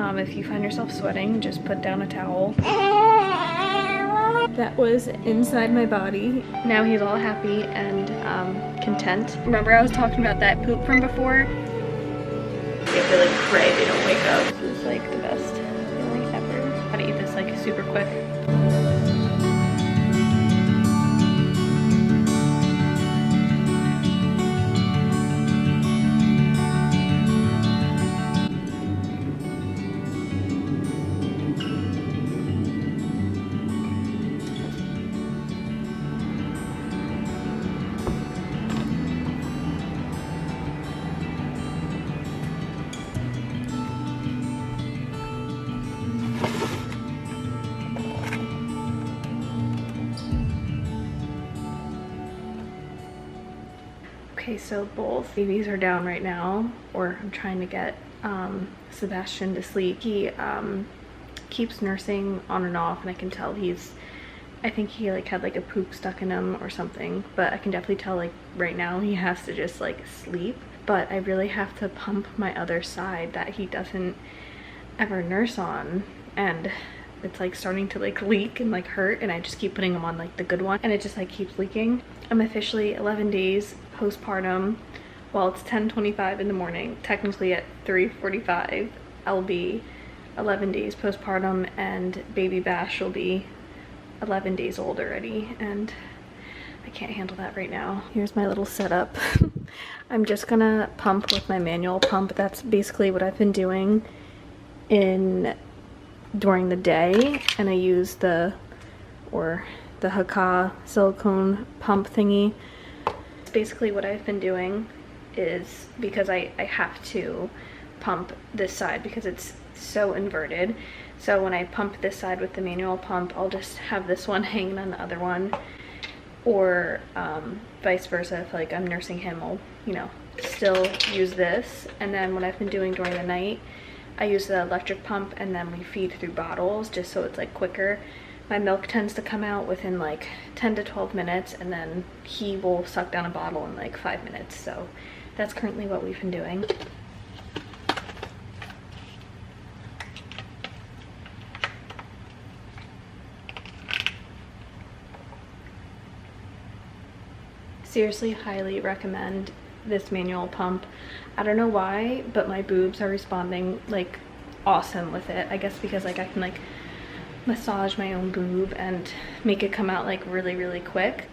If you find yourself sweating, just put down a towel. That was inside my body. Now he's all happy and content. Remember I was talking about that poop from before? If they like pray they don't wake up. This is like the best feeling ever. Gotta eat this like super quick. Okay, so both babies are down right now, or I'm trying to get Sebastian to sleep. He keeps nursing on and off, and I can tell I think he like had like a poop stuck in him or something, but I can definitely tell like right now he has to just like sleep. But I really have to pump my other side that he doesn't ever nurse on, and it's like starting to like leak and like hurt, and I just keep putting him on like the good one and it just like keeps leaking. I'm officially 11 days postpartum. Well, it's 10:25 in the morning. Technically at 3:45 I'll be 11 days postpartum, and baby Bash will be 11 days old already, and I can't handle that right now. Here's my little setup. I'm just gonna pump with my manual pump. That's basically what I've been doing during the day, and I use the Haka silicone pump thingy. Basically what I've been doing is, because I have to pump this side because it's so inverted, so when I pump this side with the manual pump, I'll just have this one hanging on the other one, or vice versa. If like I'm nursing him, I'll, you know, still use this. And then what I've been doing during the night, I use the electric pump, and then we feed through bottles just so it's like quicker. My milk tends to come out within like 10 to 12 minutes, and then he will suck down a bottle in like 5 minutes. So that's currently what we've been doing. Seriously, highly recommend this manual pump. I don't know why, but my boobs are responding like awesome with it. I guess because like I can like massage my own boob and make it come out like really quick.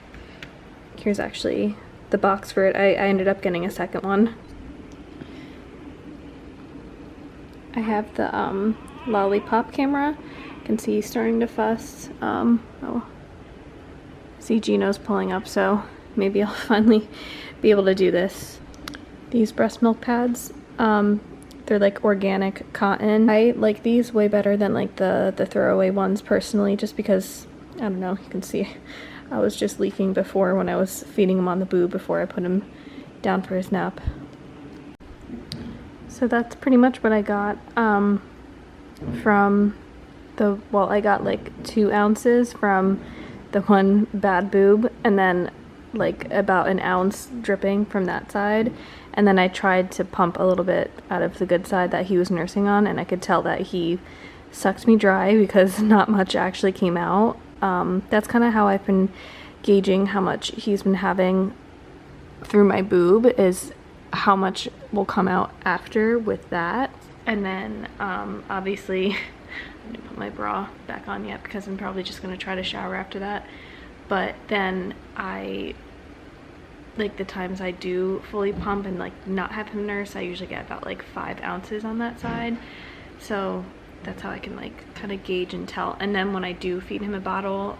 Here's actually the box for it. I ended up getting a second one. I have the lollipop camera. You can see he's starting to fuss. Oh, see Gino's pulling up, so maybe I'll finally be able to do this. These breast milk pads, they're like organic cotton. I like these way better than like the throwaway ones personally, just because, I don't know, you can see I was just leaking before when I was feeding him on the boob before I put him down for his nap. So that's pretty much what I got from I got like 2 ounces from the one bad boob, and then like about an ounce dripping from that side, and then I tried to pump a little bit out of the good side that he was nursing on, and I could tell that he sucked me dry because not much actually came out. That's kind of how I've been gauging how much he's been having through my boob, is how much will come out after with that. And then obviously I didn't put my bra back on yet because I'm probably just going to try to shower after that. But then I, like the times I do fully pump and like not have him nurse, I usually get about like 5 ounces on that side. So that's how I can like kind of gauge and tell. And then when I do feed him a bottle,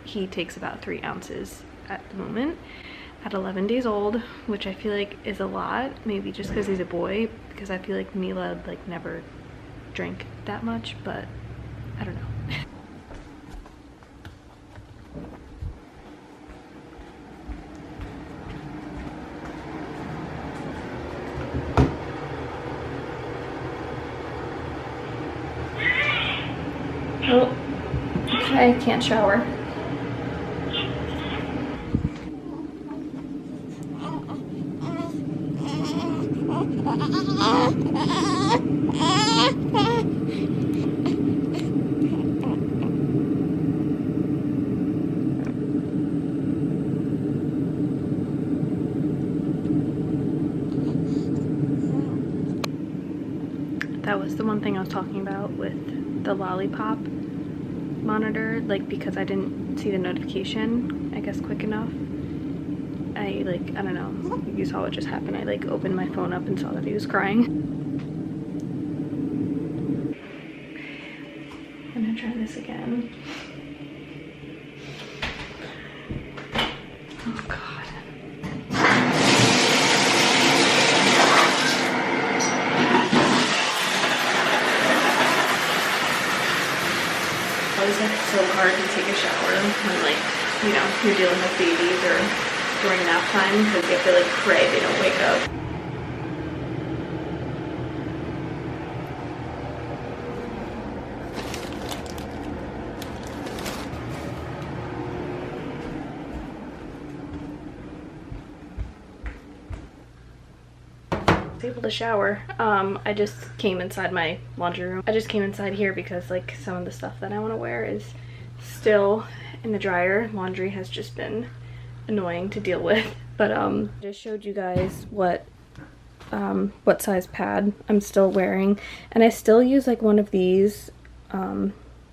he takes about 3 ounces at the moment at 11 days old, which I feel like is a lot, maybe just because he's a boy, because I feel like Mila like never drank that much, but I don't know. Oh, okay, can't shower. That was the one thing I was talking about with the lollipop monitor, like because I didn't see the notification, I guess, quick enough. I don't know, you saw what just happened. I like opened my phone up and saw that he was crying. I'm gonna try this again. Oh God. It's like so hard to take a shower when, like, you know, you're dealing with babies or during nap time, because you have to like pray they don't wake up. Able to shower. I just came inside my laundry room. I just came inside here because like some of the stuff that I want to wear is still in the dryer. Laundry has just been annoying to deal with. But I just showed you guys what size pad I'm still wearing, and I still use like one of these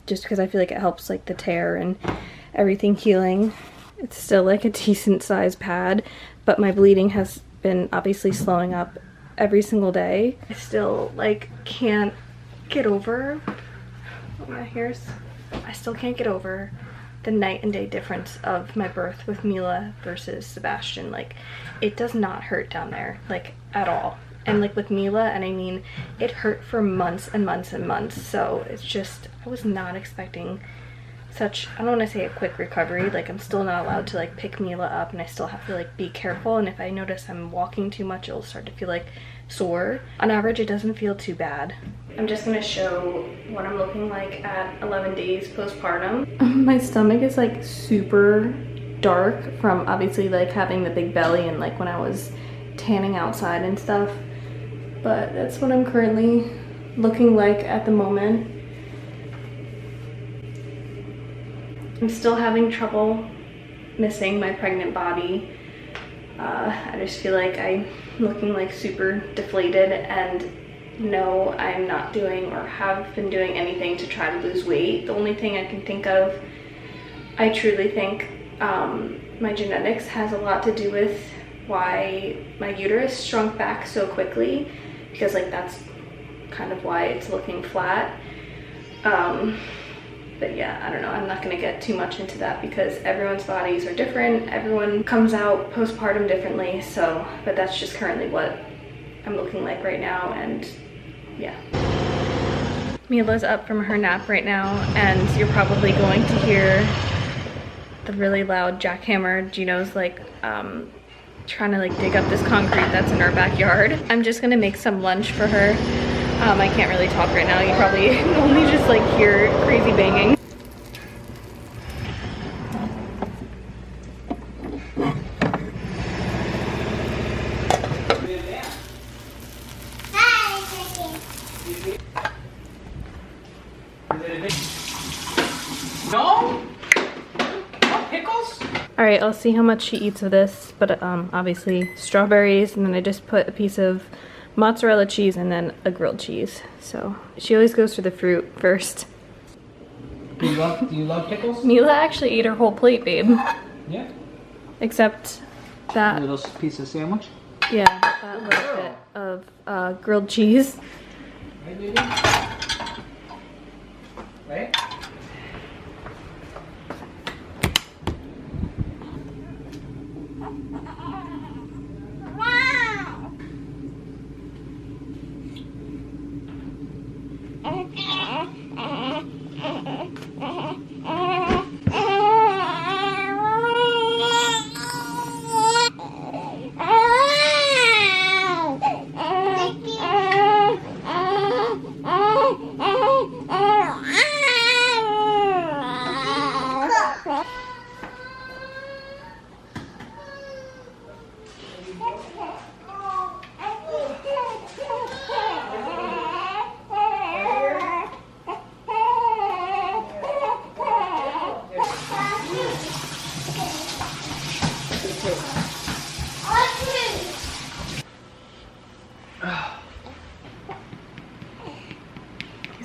just because I feel like it helps like the tear and everything healing. It's still like a decent size pad, but my bleeding has been obviously slowing up every single day. I still like can't get over, oh yeah, I still can't get over the night and day difference of my birth with Mila versus Sebastian. Like, it does not hurt down there, like, at all. And like with Mila, and I mean, it hurt for months and months and months. So it's just, I was not expecting such, I don't want to say a quick recovery. Like, I'm still not allowed to like pick Mila up, and I still have to like be careful, and if I notice I'm walking too much, it'll start to feel like sore. On average, it doesn't feel too bad. I'm just gonna show what I'm looking like at 11 days postpartum. My stomach is like super dark from obviously like having the big belly and like when I was tanning outside and stuff, but that's what I'm currently looking like at the moment. I'm still having trouble missing my pregnant body. I just feel like I'm looking like super deflated, and no, I'm not doing or have been doing anything to try to lose weight. The only thing I can think of, I truly think my genetics has a lot to do with why my uterus shrunk back so quickly, because like that's kind of why it's looking flat. But yeah, I don't know, I'm not gonna get too much into that because everyone's bodies are different. Everyone comes out postpartum differently, so, but that's just currently what I'm looking like right now, and yeah. Mila's up from her nap right now, and you're probably going to hear the really loud jackhammer. Gino's like trying to like dig up this concrete that's in our backyard. I'm just gonna make some lunch for her. I can't really talk right now. You probably only just like hear crazy banging. No? No pickles? All right, I'll see how much she eats of this, but obviously strawberries, and then I just put a piece of mozzarella cheese and then a grilled cheese. So she always goes for the fruit first. Do you love pickles? Mila actually ate her whole plate, babe. Yeah. Except that A little piece of sandwich? yeah, that little bit of grilled cheese. Right, baby? Right?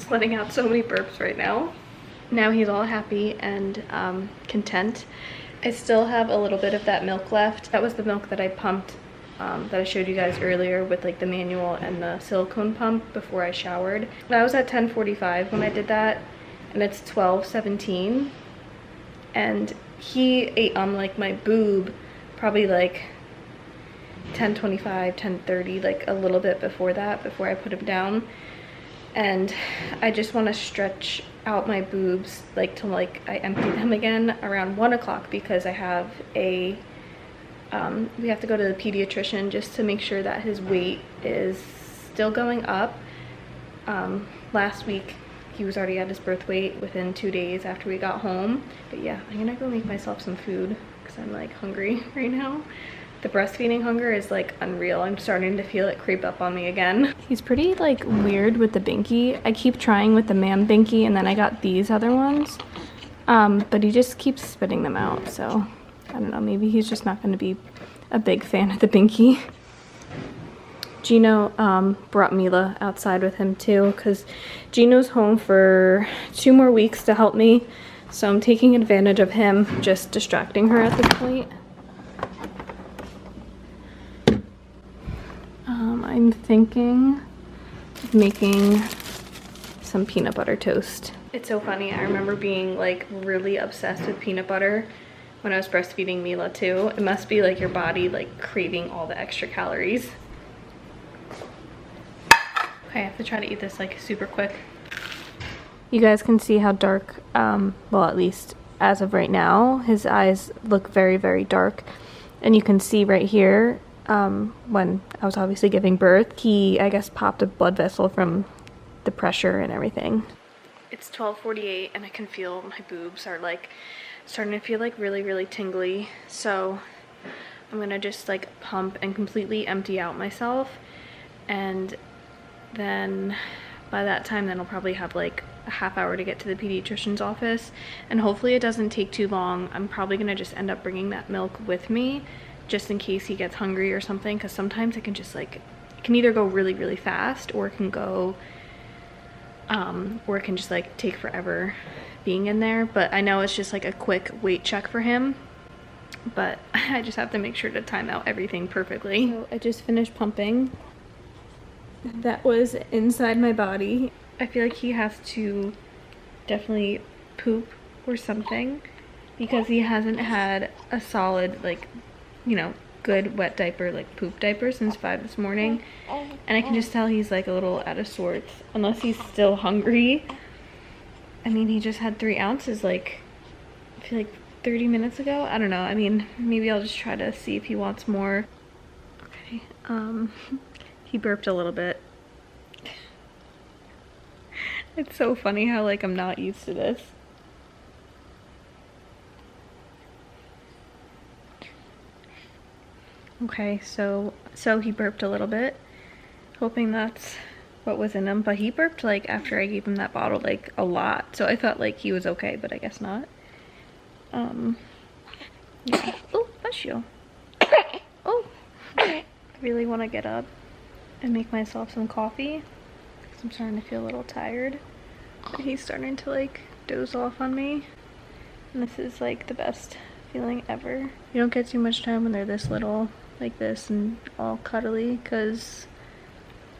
He's letting out so many burps right now. Now he's all happy and content. I still have a little bit of that milk left. That was the milk that I pumped, that I showed you guys earlier with like the manual and the silicone pump before I showered. I was at 10:45 when I did that, and it's 12:17. And he ate on like my boob probably like 10:25, 10:30, like a little bit before that, before I put him down. And I just want to stretch out my boobs like till like I empty them again around 1 o'clock, because I have a we have to go to the pediatrician just to make sure that his weight is still going up. Last week he was already at his birth weight within 2 days after we got home. But yeah, I'm gonna go make myself some food because I'm like hungry right now. The breastfeeding hunger is like unreal. I'm starting to feel it creep up on me again. He's pretty like weird with the binky. I keep trying with the man binky, and then I got these other ones. But he just keeps spitting them out. So I don't know, maybe he's just not gonna be a big fan of the binky. Gino brought Mila outside with him too, because Gino's home for 2 more weeks to help me. So I'm taking advantage of him, just distracting her at this point. I'm thinking of making some peanut butter toast. It's so funny, I remember being like really obsessed with peanut butter when I was breastfeeding Mila too. It must be like your body like craving all the extra calories. Okay, I have to try to eat this like super quick. You guys can see how dark, well at least as of right now, his eyes look very, very dark. And you can see right here, when I was obviously giving birth, he, I guess, popped a blood vessel from the pressure and everything. It's 12:48 and I can feel my boobs are like starting to feel like really, really tingly. So I'm gonna just like pump and completely empty out myself, and then by that time then I'll probably have like a half hour to get to the pediatrician's office, and hopefully it doesn't take too long. I'm probably gonna just end up bringing that milk with me just in case he gets hungry or something, because sometimes it can just like, it can either go really, really fast, or it can go or it can just like take forever being in there. But I know it's just like a quick weight check for him, but I just have to make sure to time out everything perfectly. So I just finished pumping. That was inside my body. I feel like he has to definitely poop or something, because he hasn't had a solid, like, you know, good wet diaper, like poop diaper, since 5 this morning. And I can just tell he's like a little out of sorts, unless he's still hungry. I mean, he just had 3 ounces like, I feel like 30 minutes ago. I don't know. I mean, maybe I'll just try to see if he wants more. Okay, he burped a little bit. It's so funny how like I'm not used to this. Okay, so he burped a little bit, hoping that's what was in him, but he burped like after I gave him that bottle like a lot, so I thought like he was okay, but I guess not. Yeah. Oh, bless you. Oh, I really want to get up and make myself some coffee because I'm starting to feel a little tired, but he's starting to like doze off on me, and this is like the best feeling ever. You don't get too much time when they're this little, like this, and all cuddly, because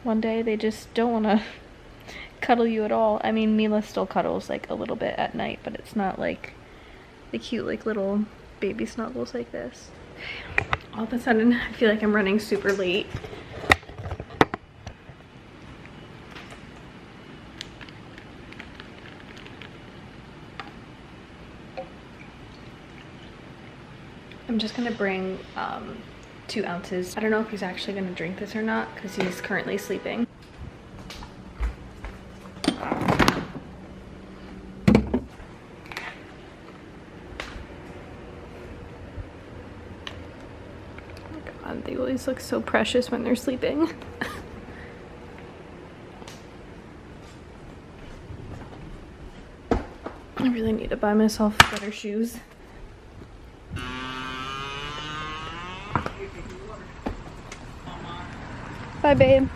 one day they just don't want to cuddle you at all. I mean, Mila still cuddles like a little bit at night, but it's not like the cute like little baby snuggles like this. All of a sudden I feel like I'm running super late. I'm just gonna bring 2 ounces. I don't know if he's actually gonna drink this or not, because he's currently sleeping. Oh God, they always look so precious when they're sleeping. I really need to buy myself better shoes. Bye, babe.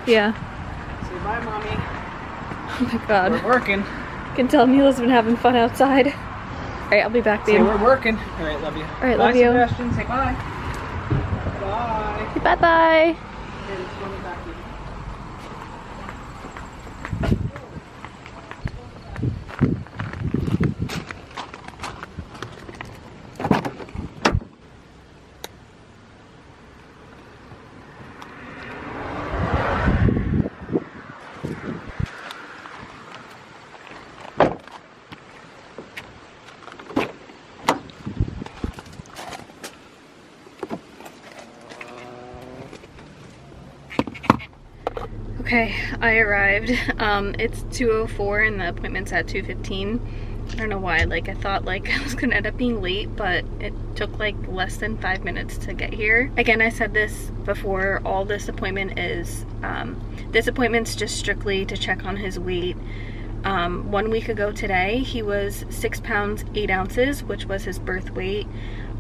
Yeah. Say bye, Mommy. Oh my god. We're working. You can tell Mila's been having fun outside. Alright, I'll be back, babe. Say we're working. Alright, love you. Alright, bye, love you. Sebastian. Say bye. Bye. Bye-bye. Okay, let's go back to you. Okay, I arrived. It's 2:04 and the appointment's at 2:15. I don't know why, like I thought like I was gonna end up being late, but it took like less than 5 minutes to get here. Again, I said this before, all this appointment is, this appointment's just strictly to check on his weight. 1 week ago today, he was 6 pounds 8 ounces, which was his birth weight.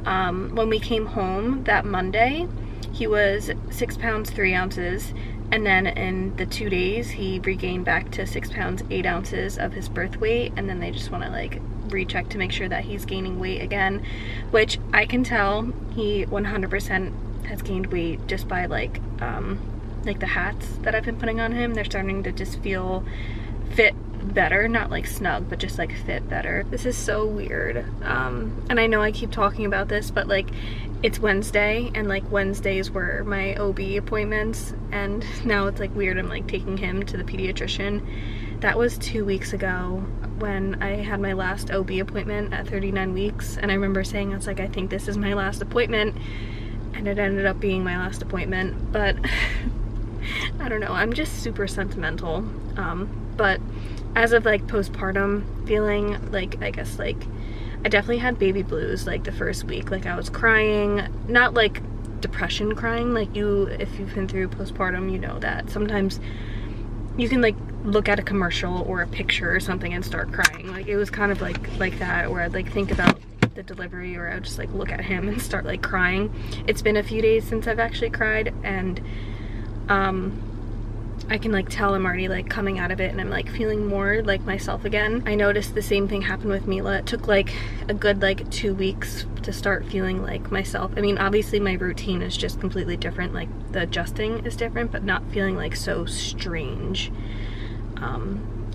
When we came home that Monday, he was 6 pounds 3 ounces. And then in the 2 days, he regained back to 6 pounds 8 ounces of his birth weight. And then they just want to like recheck to make sure that he's gaining weight again, which I can tell he 100% has gained weight just by like the hats that I've been putting on him. They're starting to just feel fit better, not like snug, but just like fit better. This is so weird. And I know I keep talking about this, but like it's Wednesday and like Wednesdays were my OB appointments, and now it's like weird I'm like taking him to the pediatrician. That was 2 weeks ago when I had my last OB appointment at 39 weeks, and I remember saying, I was like, I think this is my last appointment, and it ended up being my last appointment. But I don't know, I'm just super sentimental. But as of like postpartum, feeling like, I guess like I definitely had baby blues like the first week. Like I was crying, not like depression crying, like if you've been through postpartum, you know that sometimes you can like look at a commercial or a picture or something and start crying. Like it was kind of like that, where I'd like think about the delivery, or I would just like look at him and start like crying. It's been a few days since I've actually cried, and I can like tell I'm already like coming out of it and I'm like feeling more like myself again. I noticed the same thing happened with Mila. It took like a good like 2 weeks to start feeling like myself. I mean, obviously my routine is just completely different, like the adjusting is different, but not feeling like so strange.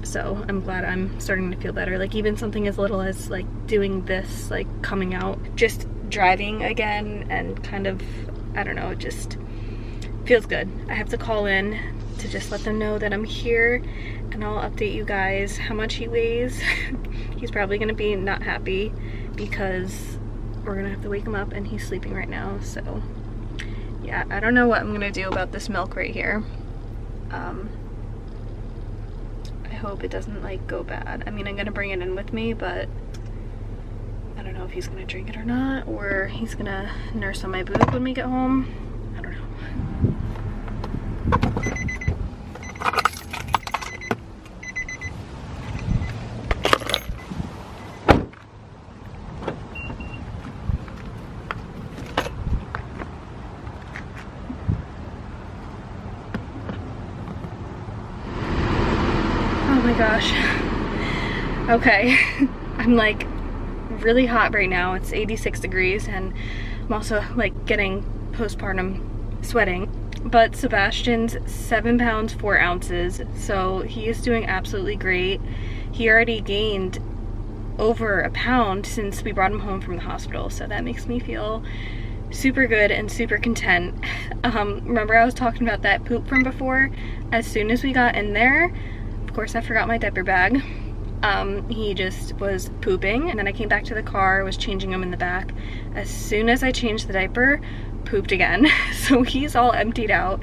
So I'm glad I'm starting to feel better. Like even something as little as like doing this, like coming out, just driving again, and kind of, I don't know, it just feels good. I have to call in to just let them know that I'm here, and I'll update you guys how much he weighs. He's probably gonna be not happy because we're gonna have to wake him up and he's sleeping right now. So yeah, I don't know what I'm gonna do about this milk right here. I hope it doesn't like go bad. I mean, I'm gonna bring it in with me, but I don't know if he's gonna drink it or not, or he's gonna nurse on my boob when we get home. I don't know. Oh my gosh. Okay, I'm like really hot right now. It's 86 degrees and I'm also like getting postpartum sweating. But Sebastian's 7 pounds 4 ounces, so he is doing absolutely great. He already gained over a pound since we brought him home from the hospital, so that makes me feel super good and super content. Remember I was talking about that poop from before? As soon as we got in there, of course I forgot my diaper bag. He just was pooping, and then I came back to the car, was changing him in the back. As soon as I changed the diaper, pooped again. So he's all emptied out.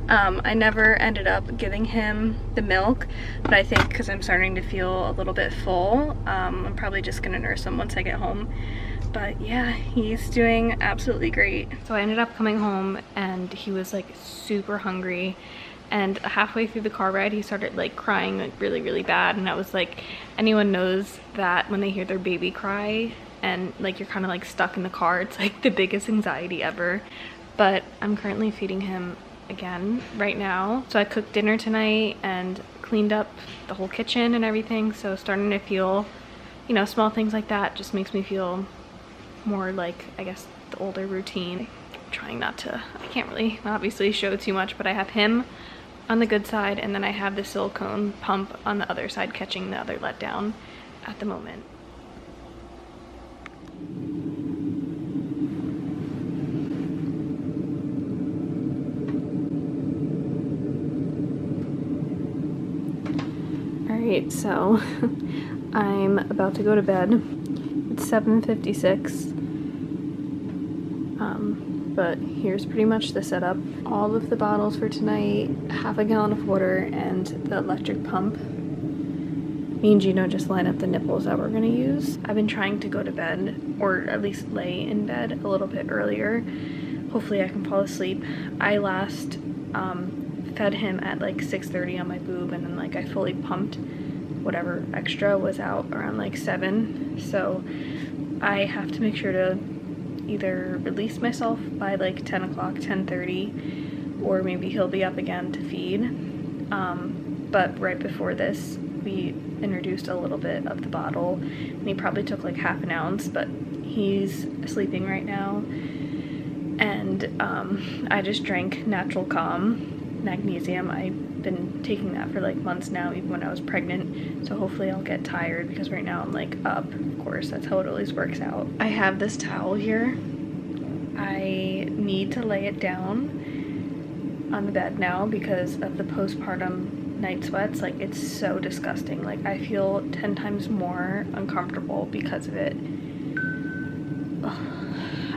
I never ended up giving him the milk, but I think because I'm starting to feel a little bit full, I'm probably just gonna nurse him once I get home. But yeah, he's doing absolutely great. So I ended up coming home and he was like super hungry, and halfway through the car ride he started like crying like really bad, and I was like, anyone knows that when they hear their baby cry and like you're kind of like stuck in the car, it's like the biggest anxiety ever. But I'm currently feeding him again right now. So I cooked dinner tonight and cleaned up the whole kitchen and everything. So starting to feel, you know, small things like that just makes me feel more like, I guess, the older routine. I'm trying not to, I can't really obviously show too much, but I have him on the good side and then I have the silicone pump on the other side catching the other letdown at the moment. Alright, so I'm about to go to bed. It's 7:56. But here's pretty much the setup. All of the bottles for tonight, half a gallon of water, and the electric pump. Me and Gino just line up the nipples that we're gonna use. I've been trying to go to bed, or at least lay in bed a little bit earlier. Hopefully I can fall asleep. I last fed him at like 6:30 on my boob, and then like I fully pumped whatever extra was out around like 7. So I have to make sure to either release myself by like 10 o'clock, 10:30, or maybe he'll be up again to feed. But right before this, we introduced a little bit of the bottle, and he probably took like half an ounce, but he's sleeping right now. And I just drank Natural Calm magnesium. I've been taking that for like months now, even when I was pregnant, so hopefully I'll get tired because right now I'm like up. Of course, that's how it always works out. I have this towel here. I need to lay it down on the bed now because of the postpartum night sweats. Like, it's so disgusting. Like, I feel 10 times more uncomfortable because of it. Ugh.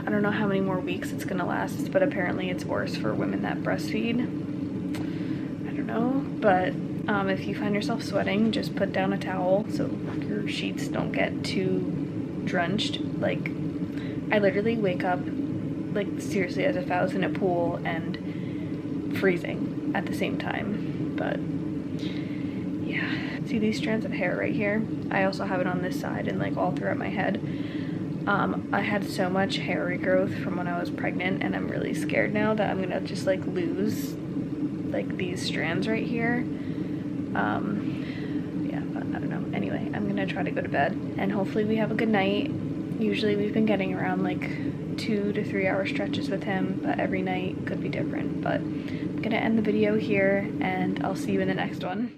I don't know how many more weeks it's gonna last, but apparently it's worse for women that breastfeed. But if you find yourself sweating, just put down a towel so your sheets don't get too drenched. Like, I literally wake up like seriously as if I was in a pool and freezing at the same time. But yeah, see these strands of hair right here? I also have it on this side and like all throughout my head. I had so much hair regrowth from when I was pregnant, and I'm really scared now that I'm gonna just like lose like these strands right here. Yeah, but I don't know. Anyway, I'm gonna try to go to bed and hopefully we have a good night. Usually we've been getting around like 2 to 3 hour stretches with him, but every night could be different. But I'm gonna end the video here and I'll see you in the next one.